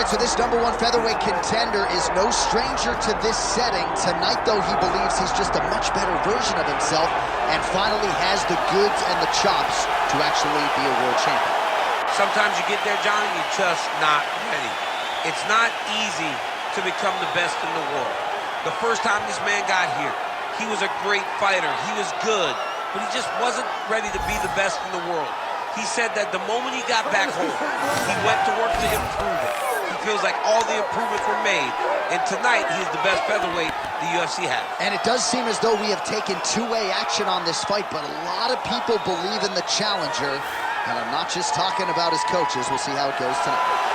right, so this #1 featherweight contender is no stranger to this setting. Tonight, though, he believes he's just a much better version of himself and finally has the goods and the chops to actually be a world champion. Sometimes you get there, Johnny, you're just not ready. It's not easy to become the best in the world. The first time this man got here, he was a great fighter. He was good, but he just wasn't ready to be the best in the world. He said that the moment he got back home, he went to work to improve it. He feels like all the improvements were made, and tonight he's the best featherweight the UFC has. And it does seem as though we have taken two-way action on this fight, but a lot of people believe in the challenger, and I'm not just talking about his coaches. We'll see how it goes tonight.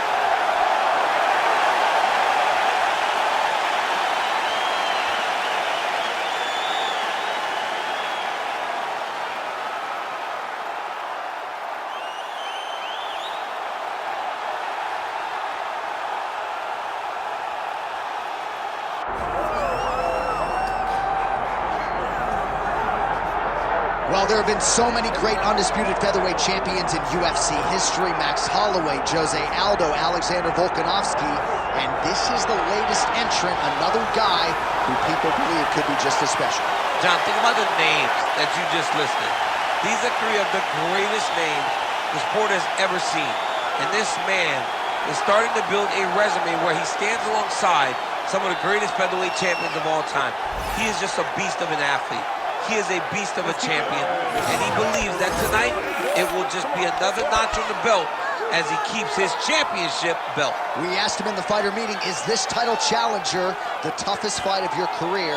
Well, there have been so many great undisputed featherweight champions in UFC history. Max Holloway, Jose Aldo, Alexander Volkanovski, and this is the latest entrant, another guy who people believe could be just as special. John, think about the names that you just listed. These are three of the greatest names the sport has ever seen. And this man is starting to build a resume where he stands alongside some of the greatest featherweight champions of all time. He is just a beast of an athlete. He is a beast of a champion, and he believes that tonight it will just be another notch on the belt as he keeps his championship belt. We asked him in the fighter meeting, is this title challenger the toughest fight of your career?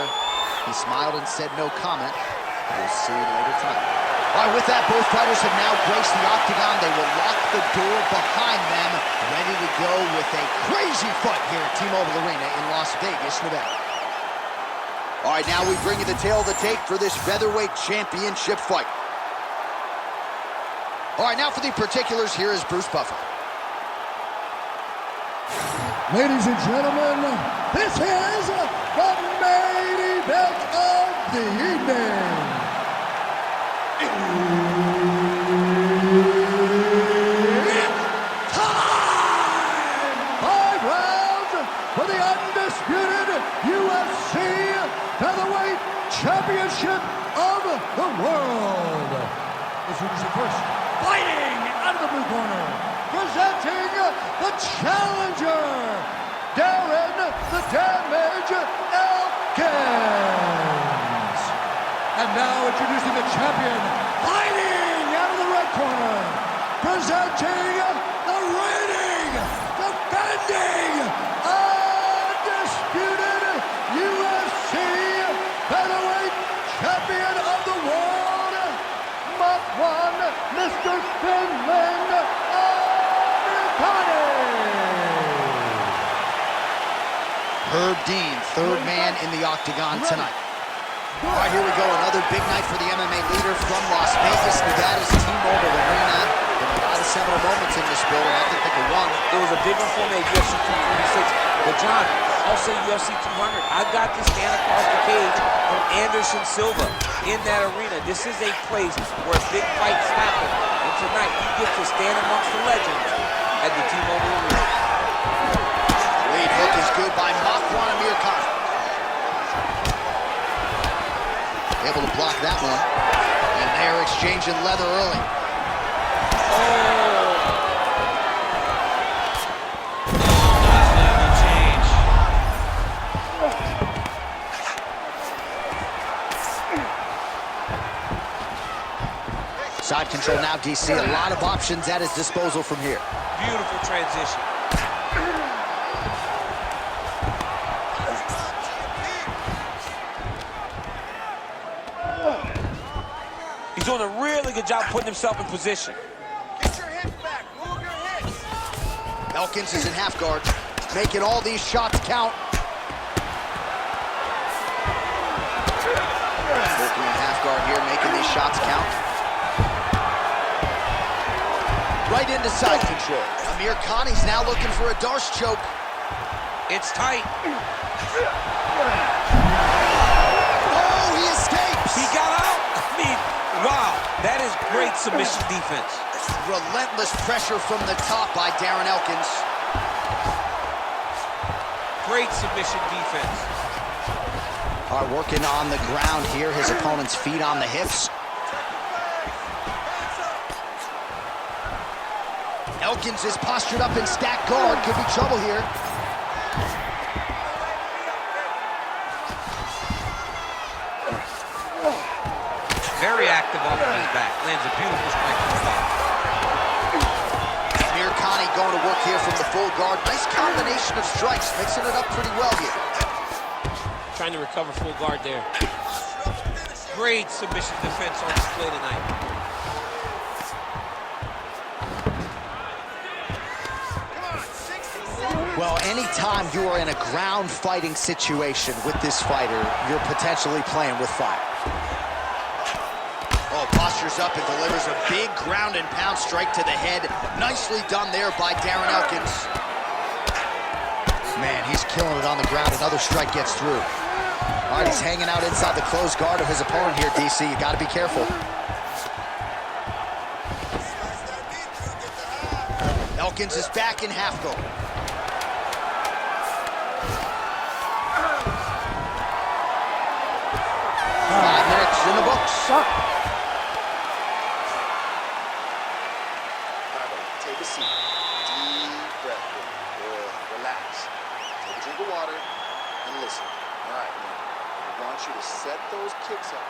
He smiled and said no comment. We'll see later tonight. All right, with that, both fighters have now graced the octagon. They will lock the door behind them, ready to go with a crazy fight here at T-Mobile Arena in Las Vegas, Nevada. All right, now we bring you the tale of the tape for this featherweight championship fight. All right, now for the particulars, here is Bruce Buffer. Ladies and gentlemen, this is the main event of the evening. It's time! 5 rounds for the undisputed UFC Featherweight Championship of the World. Introducing first, fighting out of the blue corner, presenting the challenger, Darren the Damage Elkins. And now introducing the champion, fighting out of the red corner, presenting the reigning, defending, undisputed UFC featherweight champion of the world, Makwan Mr. Finland Amirkhani. Herb Dean, third man in the octagon tonight. All right, here we go. Another big night for the MMA leader from Las Vegas, Nevada's T-Mobile Arena. Been a lot of seminal moments in this building. I can think of one. It was a big one for me at UFC 246. But John, also UFC 200. I got to stand across the cage from Anderson Silva in that arena. This is a place where big fights happen. And tonight, you get to stand amongst the legends at the T-Mobile Arena. Lead hook is good by Makwan Amirkhani. Able to block that one. And they're exchanging leather early. Side control now, DC. A lot of options at his disposal from here. Beautiful transition. He's doing a really good job putting himself in position. Get your hips back. Move your hips. Elkins is in half guard, making all these shots count. Working in half guard here, making these shots count. Right into side control. Amirkhani's now looking for a Darce choke. It's tight. Oh, he escapes. He got out. I mean, wow, that is great submission defense. Relentless pressure from the top by Darren Elkins. Great submission defense. All right, working on the ground here. His opponent's feet on the hips. Elkins is postured up in stacked guard. Could be trouble here. Very active off of his back. Lands a beautiful strike to the top. Amirkhani going to work here from the full guard. Nice combination of strikes, mixing it up pretty well here. Trying to recover full guard there. Great submission defense on display tonight. Well, anytime you are in a ground fighting situation with this fighter, you're potentially playing with fire. Oh, postures up and delivers a big ground and pound strike to the head. Nicely done there by Darren Elkins. Man, he's killing it on the ground. Another strike gets through. All right, he's hanging out inside the closed guard of his opponent here, DC. You got to be careful. Elkins is back in half guard. 5 minutes in the books. Take a seat. Deep breath. Good. Relax. Take a drink of water and listen. All right, man. I want you to set those kicks up.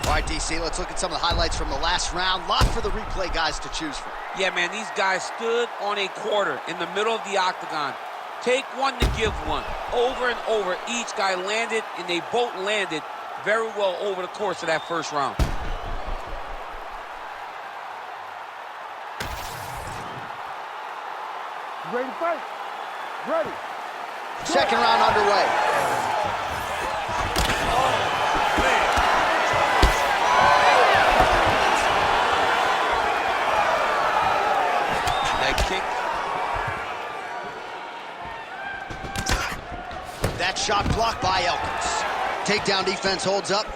All right, DC, let's look at some of the highlights from the last round. Lot for the replay guys to choose from. Yeah, man, these guys stood on a quarter in the middle of the octagon. Take one to give one. Over and over, each guy landed, and they both landed very well over the course of that first round. Ready to fight? Ready. Second round underway. Leg kick. That shot blocked by Elkins. Takedown defense holds up.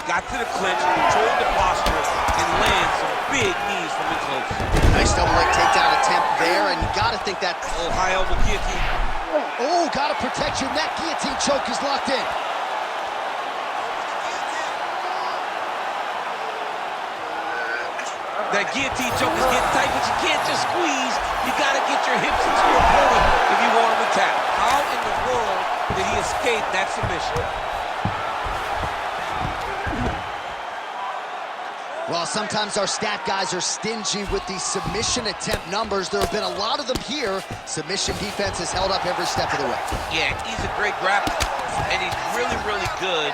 Got to the clinch, controlled the posture, and lands some big knees from the close. Nice double leg takedown attempt there, and you gotta think that... Oh, high elbow guillotine. Oh, gotta protect your neck. Guillotine choke is locked in. That guillotine choke is getting tight, but you can't just squeeze. You gotta get your hips into your opponent if you want him to tap. How in the world did he escape that submission? Well, sometimes our stat guys are stingy with these submission attempt numbers. There have been a lot of them here. Submission defense has held up every step of the way. Yeah, he's a great grappler, and he's really, really good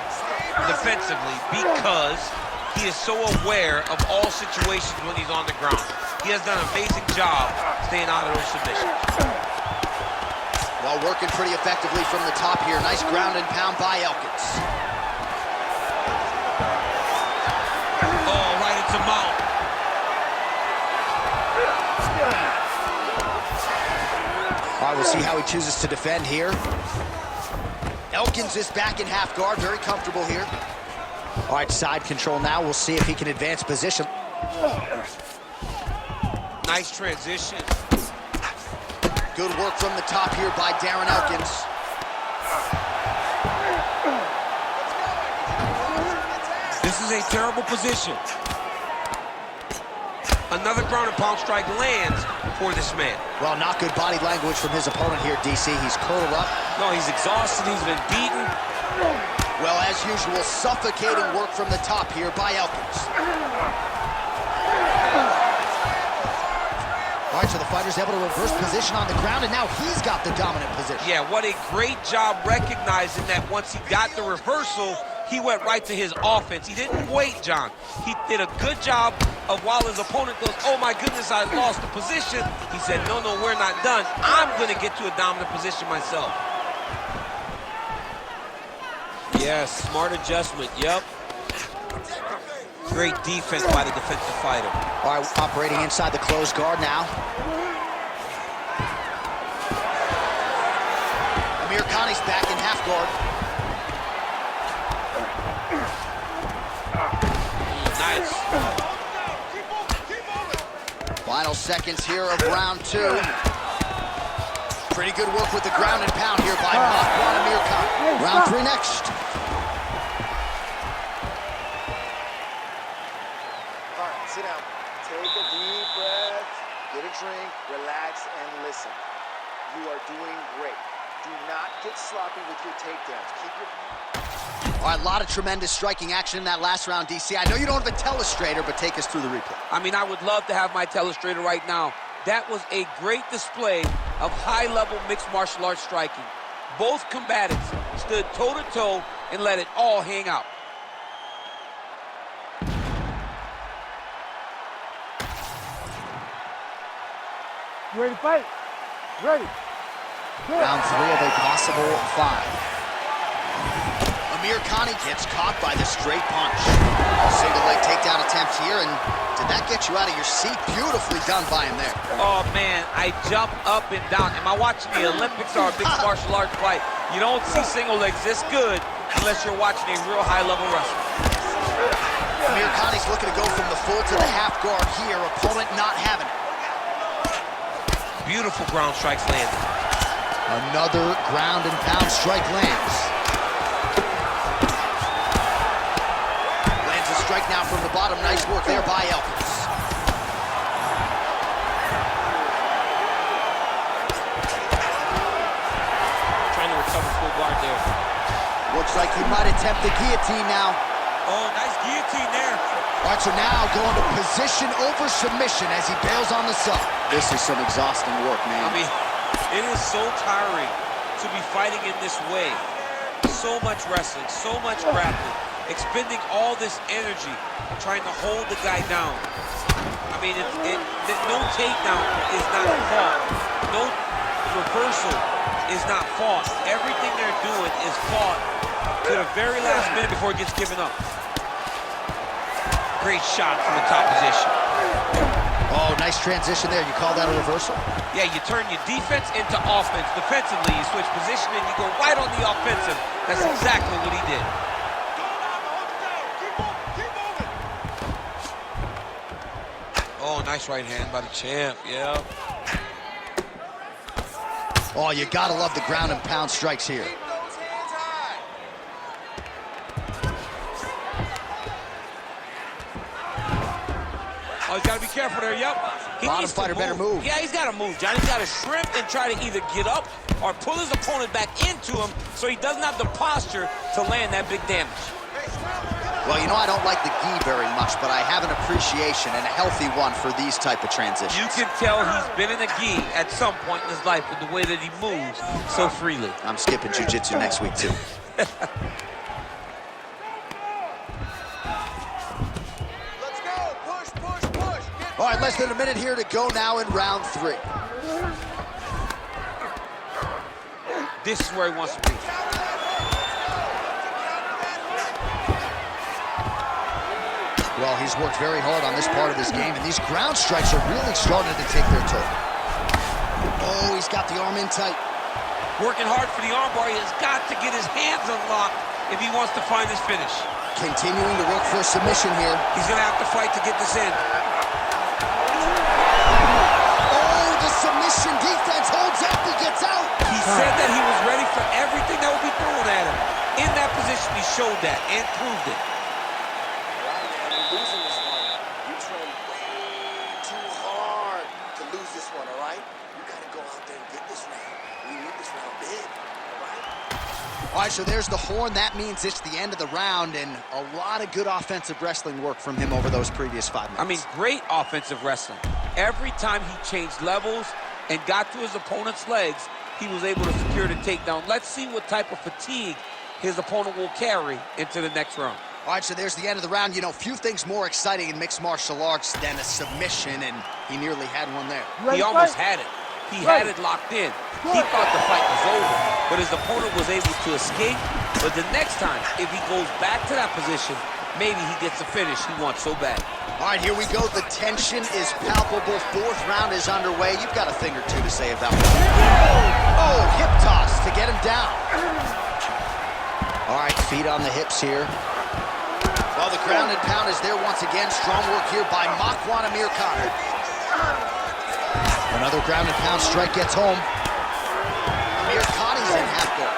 defensively because he is so aware of all situations when he's on the ground. He has done an amazing job staying out of those submissions. While working pretty effectively from the top here. Nice ground and pound by Elkins. Oh, right into mount. All right, we'll see how he chooses to defend here. Elkins is back in half guard, very comfortable here. All right, side control now. We'll see if he can advance position. Nice transition. Good work from the top here by Darren Elkins. This is a terrible position. Another ground and pound strike lands for this man. Well, not good body language from his opponent here, DC. He's curled up. No, he's exhausted. He's been beaten. Well, as usual, suffocating work from the top here by Elkins. All right, so the fighter's able to reverse position on the ground, and now he's got the dominant position. Yeah, what a great job recognizing that once he got the reversal, he went right to his offense. He didn't wait, John. He did a good job of while his opponent goes, oh my goodness, I lost the position. He said, no, we're not done. I'm gonna get to a dominant position myself. Yes, smart adjustment, yep. Great defense by the defensive fighter. All right, operating inside the closed guard now. Amirkhani's back in half guard. Nice. Final seconds here of round two. Pretty good work with the ground and pound here by Makwan Amirkhani. Round 3 next. All right, sit down. Take a deep breath, get a drink, relax, and listen. You are doing great. Do not get sloppy with your takedowns. Keep your... All right, a lot of tremendous striking action in that last round, DC. I know you don't have a telestrator, but take us through the replay. I mean, I would love to have my telestrator right now. That was a great display of high-level mixed martial arts striking. Both combatants stood toe-to-toe and let it all hang out. You ready to fight? Ready. Round 3 of a possible 5. Amirkhani gets caught by the straight punch. Single leg takedown attempt here, and did that get you out of your seat? Beautifully done by him there. Oh, man, I jumped up and down. Am I watching the Olympics or a mixed martial arts fight? You don't see single legs this good unless you're watching a real high-level wrestler. Amirkhani's looking to go from the full to the half guard here. Opponent not having it. Beautiful ground strikes landed. Another ground and pound strike lands. Lands a strike now from the bottom. Nice work there by Elkins. Trying to recover full guard there. Looks like he might attempt the guillotine now. Oh, nice guillotine there. All right, so now going to position over submission as he bails on the sub. This is some exhausting work, man. I mean, it is so tiring to be fighting in this way. So much wrestling, so much grappling, expending all this energy trying to hold the guy down. I mean, no takedown is not fought. No reversal is not fought. Everything they're doing is fought to the very last minute before it gets given up. Great shot from the top position. Oh, nice transition there. You call that a reversal? Yeah, you turn your defense into offense. Defensively, you switch position and you go right on the offensive. That's exactly what he did. Oh, nice right hand by the champ, yeah. Oh, you gotta love the ground and pound strikes here. Oh, he's got to be careful there, yep. Bottom fighter better move. Yeah, he's got to move, Johnny. He's got to shrimp and try to either get up or pull his opponent back into him so he doesn't have the posture to land that big damage. Well, you know, I don't like the gi very much, but I have an appreciation and a healthy one for these type of transitions. You can tell he's been in a gi at some point in his life with the way that he moves so freely. I'm skipping jiu-jitsu next week, too. All right, less than a minute here to go now in round 3. This is where he wants to be. Well, he's worked very hard on this part of this game, and these ground strikes are really starting to take their toll. Oh, he's got the arm in tight. Working hard for the armbar. He has got to get his hands unlocked if he wants to find his finish. Continuing to work for a submission here. He's going to have to fight to get this in. Submission defense holds up, he gets out. He said that he was ready for everything that would be thrown at him. In that position, he showed that and proved it. All right, man, you're losing this one. You trained way too hard to lose this one, all right? You got to go out there and get this round. We need this round big, all right? All right, so there's the horn. That means it's the end of the round, and a lot of good offensive wrestling work from him over those previous 5 minutes. I mean, great offensive wrestling. Every time he changed levels and got to his opponent's legs, he was able to secure the takedown. Let's see what type of fatigue his opponent will carry into the next round. All right, so there's the end of the round. You know, few things more exciting in mixed martial arts than a submission, and he nearly had one there. He almost had it. He had it locked in. He thought the fight was over, but his opponent was able to escape. But the next time, if he goes back to that position, maybe he gets the finish he wants so bad. All right, here we go. The tension is palpable. 4th round is underway. You've got a thing or two to say about it. Oh, hip toss to get him down. All right, feet on the hips here. Well, the ground and pound is there once again. Strong work here by Makwan Amirkhani. Another ground and pound strike gets home. He's in half guard.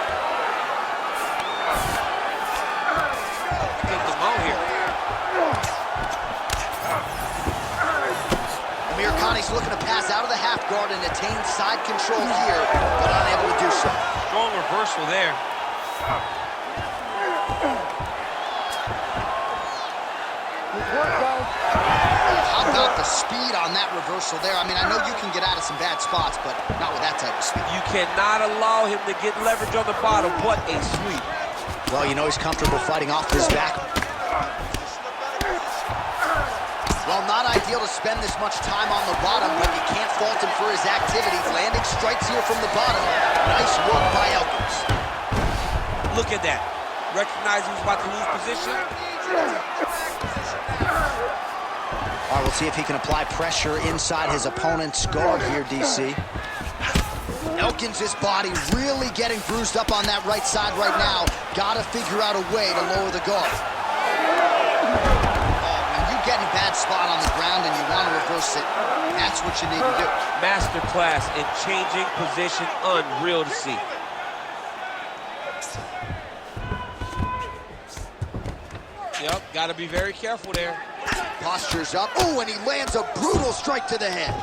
Take them out here. Amirkhani's looking to pass out of the half guard and attain side control here, but unable to do so. Strong reversal there. How about the speed on that reversal there? I mean, I know you can get out of some bad spots, but not with that type of speed. You cannot allow him to get leverage on the bottom. What a sweep. Well, you know he's comfortable fighting off his back. Well, not ideal to spend this much time on the bottom, but you can't fault him for his activities. Landing strikes here from the bottom. Nice work by Elkins. Look at that. Recognize he was about to lose position. All right, we'll see if he can apply pressure inside his opponent's guard here, DC. Elkins' body really getting bruised up on that right side right now. Got to figure out a way to lower the guard. When you get in a bad spot on the ground and you want to reverse it, that's what you need to do. Masterclass in changing position. Unreal to see. Yep, got to be very careful there. Posture's up. Oh, and he lands a brutal strike to the head.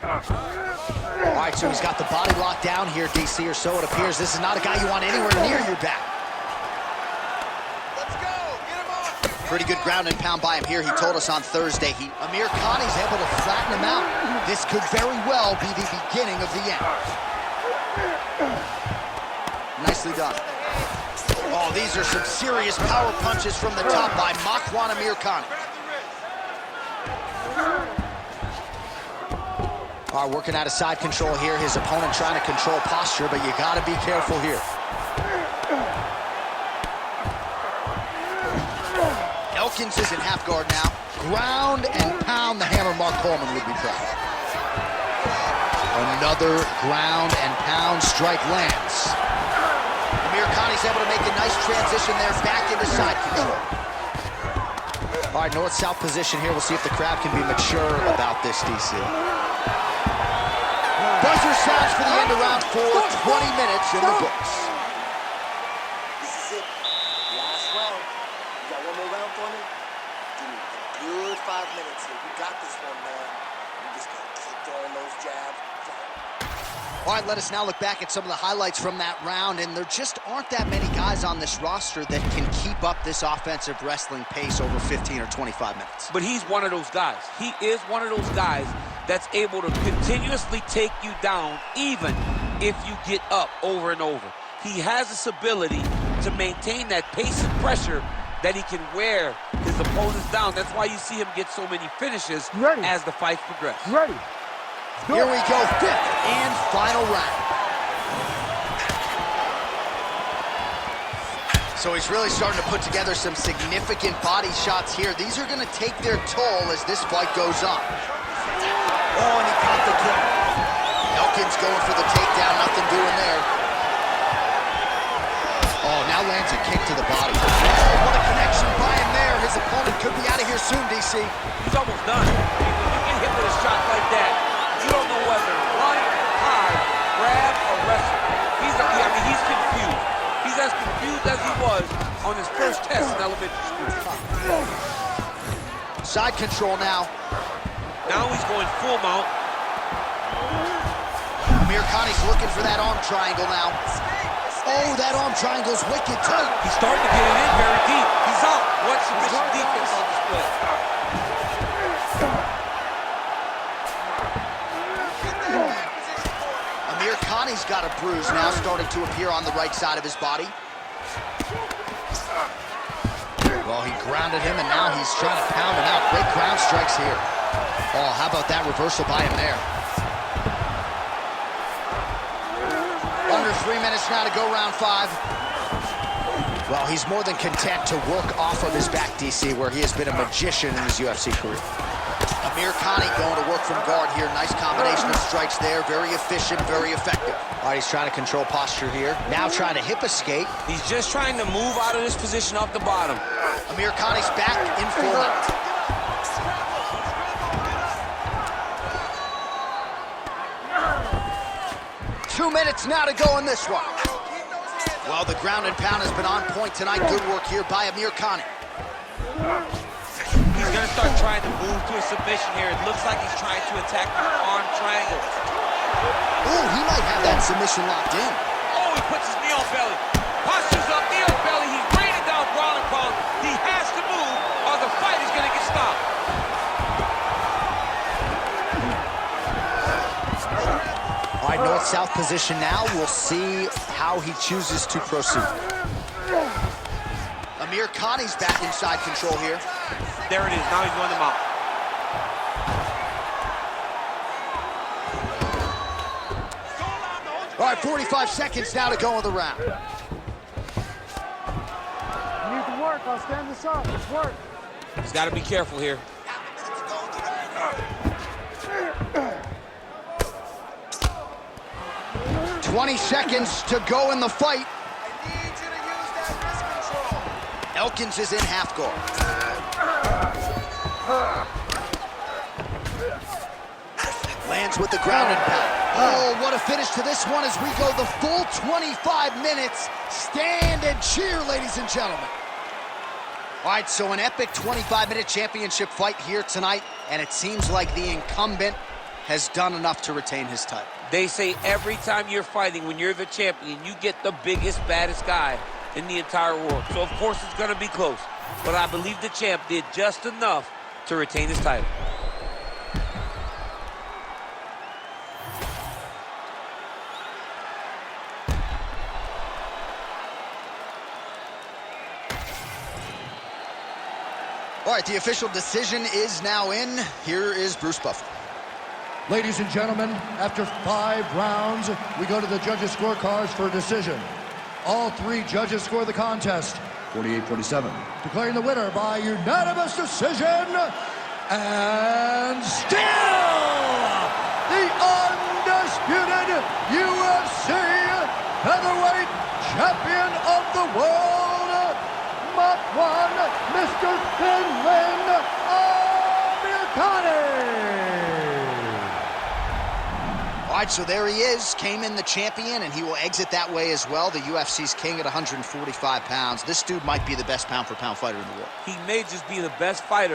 All right, so he's got the body locked down here, DC, or so it appears. This is not a guy you want anywhere near your back. Let's go. Get him off. Pretty good ground and pound by him here. He told us on Thursday. Amirkhani's able to flatten him out. This could very well be the beginning of the end. Nicely done. Oh, these are some serious power punches from the top by Makwan Amirkhani. All right, working out of side control here. His opponent trying to control posture, but you got to be careful here. Elkins is in half guard now. Ground and pound, the hammer Mark Coleman would be proud. Another ground and pound strike lands. Amirkhani's able to make a nice transition there back into side control. All right, north-south position here. We'll see if the crowd can be mature about this, DC. Buzzer sounds for the end of round 4, 20 minutes in the books. This is it. Last round. You got one more round for me? Give me a good 5 minutes here. We got this one, man. We just got to keep throwing those jabs. All right, let us now look back at some of the highlights from that round, and there just aren't that many guys on this roster that can keep up this offensive wrestling pace over 15 or 25 minutes. But he's one of those guys. He is one of those guys that's able to continuously take you down even if you get up over and over. He has this ability to maintain that pace and pressure that he can wear his opponents down. That's why you see him get so many finishes as the fight progresses. Ready. Here we go, 5th and final round. So he's really starting to put together some significant body shots here. These are going to take their toll as this fight goes on. Oh, and he caught the kick. Elkins going for the takedown, nothing doing there. Oh, now lands a kick to the body. Oh, what a connection by him there. His opponent could be out of here soon, DC. He's almost done. When you get hit with a shot like that, you don't know whether run, hide, grab, or wrestle. He's confused. He's as confused as he was on his first test in elementary school. Side control now. Now he's going full mount. Amirkhani's looking for that arm triangle now. Oh, that arm triangle's wicked tight. He's starting to get it in very deep. He's out. What submission defense on display. Amirkhani's got a bruise now starting to appear on the right side of his body. Well, he grounded him, and now he's trying to pound him out. Great ground strikes here. Oh, how about that reversal by him there? Under 3 minutes now to go round 5. Well, he's more than content to work off of his back, DC, where he has been a magician in his UFC career. Amirkhani going to work from guard here. Nice combination of strikes there. Very efficient, very effective. All right, he's trying to control posture here. Now trying to hip escape. He's just trying to move out of this position off the bottom. Amirkhani's back in full mount. 2 minutes now to go in this one. Well, the ground and pound has been on point tonight. Good work here by Amirkhani. He's going to start trying to move to a submission here. It looks like he's trying to attack the arm triangle. Ooh, he might have that submission locked in. Oh, he puts his knee on belly. Postures up, knee on belly. He's raining down brawling calls. He has to move or the fight is going to get stopped. All right, north-south position now. We'll see how he chooses to proceed. Amirkhani's back inside control here. There it is. Now he's going to mount. All right, 45 seconds now to go in the round. You need to work. I'll stand this up. Let's work. He's got to be careful here. "20 seconds to go in the fight. I need you to use that wrist control. Elkins is in half guard. Lands with the ground and pound. Oh, what a finish to this one as we go the full 25 minutes. Stand and cheer, ladies and gentlemen. All right, so an epic 25-minute championship fight here tonight, and it seems like the incumbent has done enough to retain his title. They say every time you're fighting, when you're the champion, you get the biggest, baddest guy in the entire world. So, of course, it's going to be close. But I believe the champ did just enough to retain his title. All right, the official decision is now in. Here is Bruce Buffer. Ladies and gentlemen, after 5 rounds, we go to the judges' scorecards for a decision. All 3 judges score the contest, 48-47. Declaring the winner by unanimous decision, and still the undisputed UFC featherweight champion of the world, Makwan Mr. Finland Amirkhani. All right, so there he is, came in the champion, and he will exit that way as well. The UFC's king at 145 pounds. This dude might be the best pound-for-pound fighter in the world. He may just be the best fighter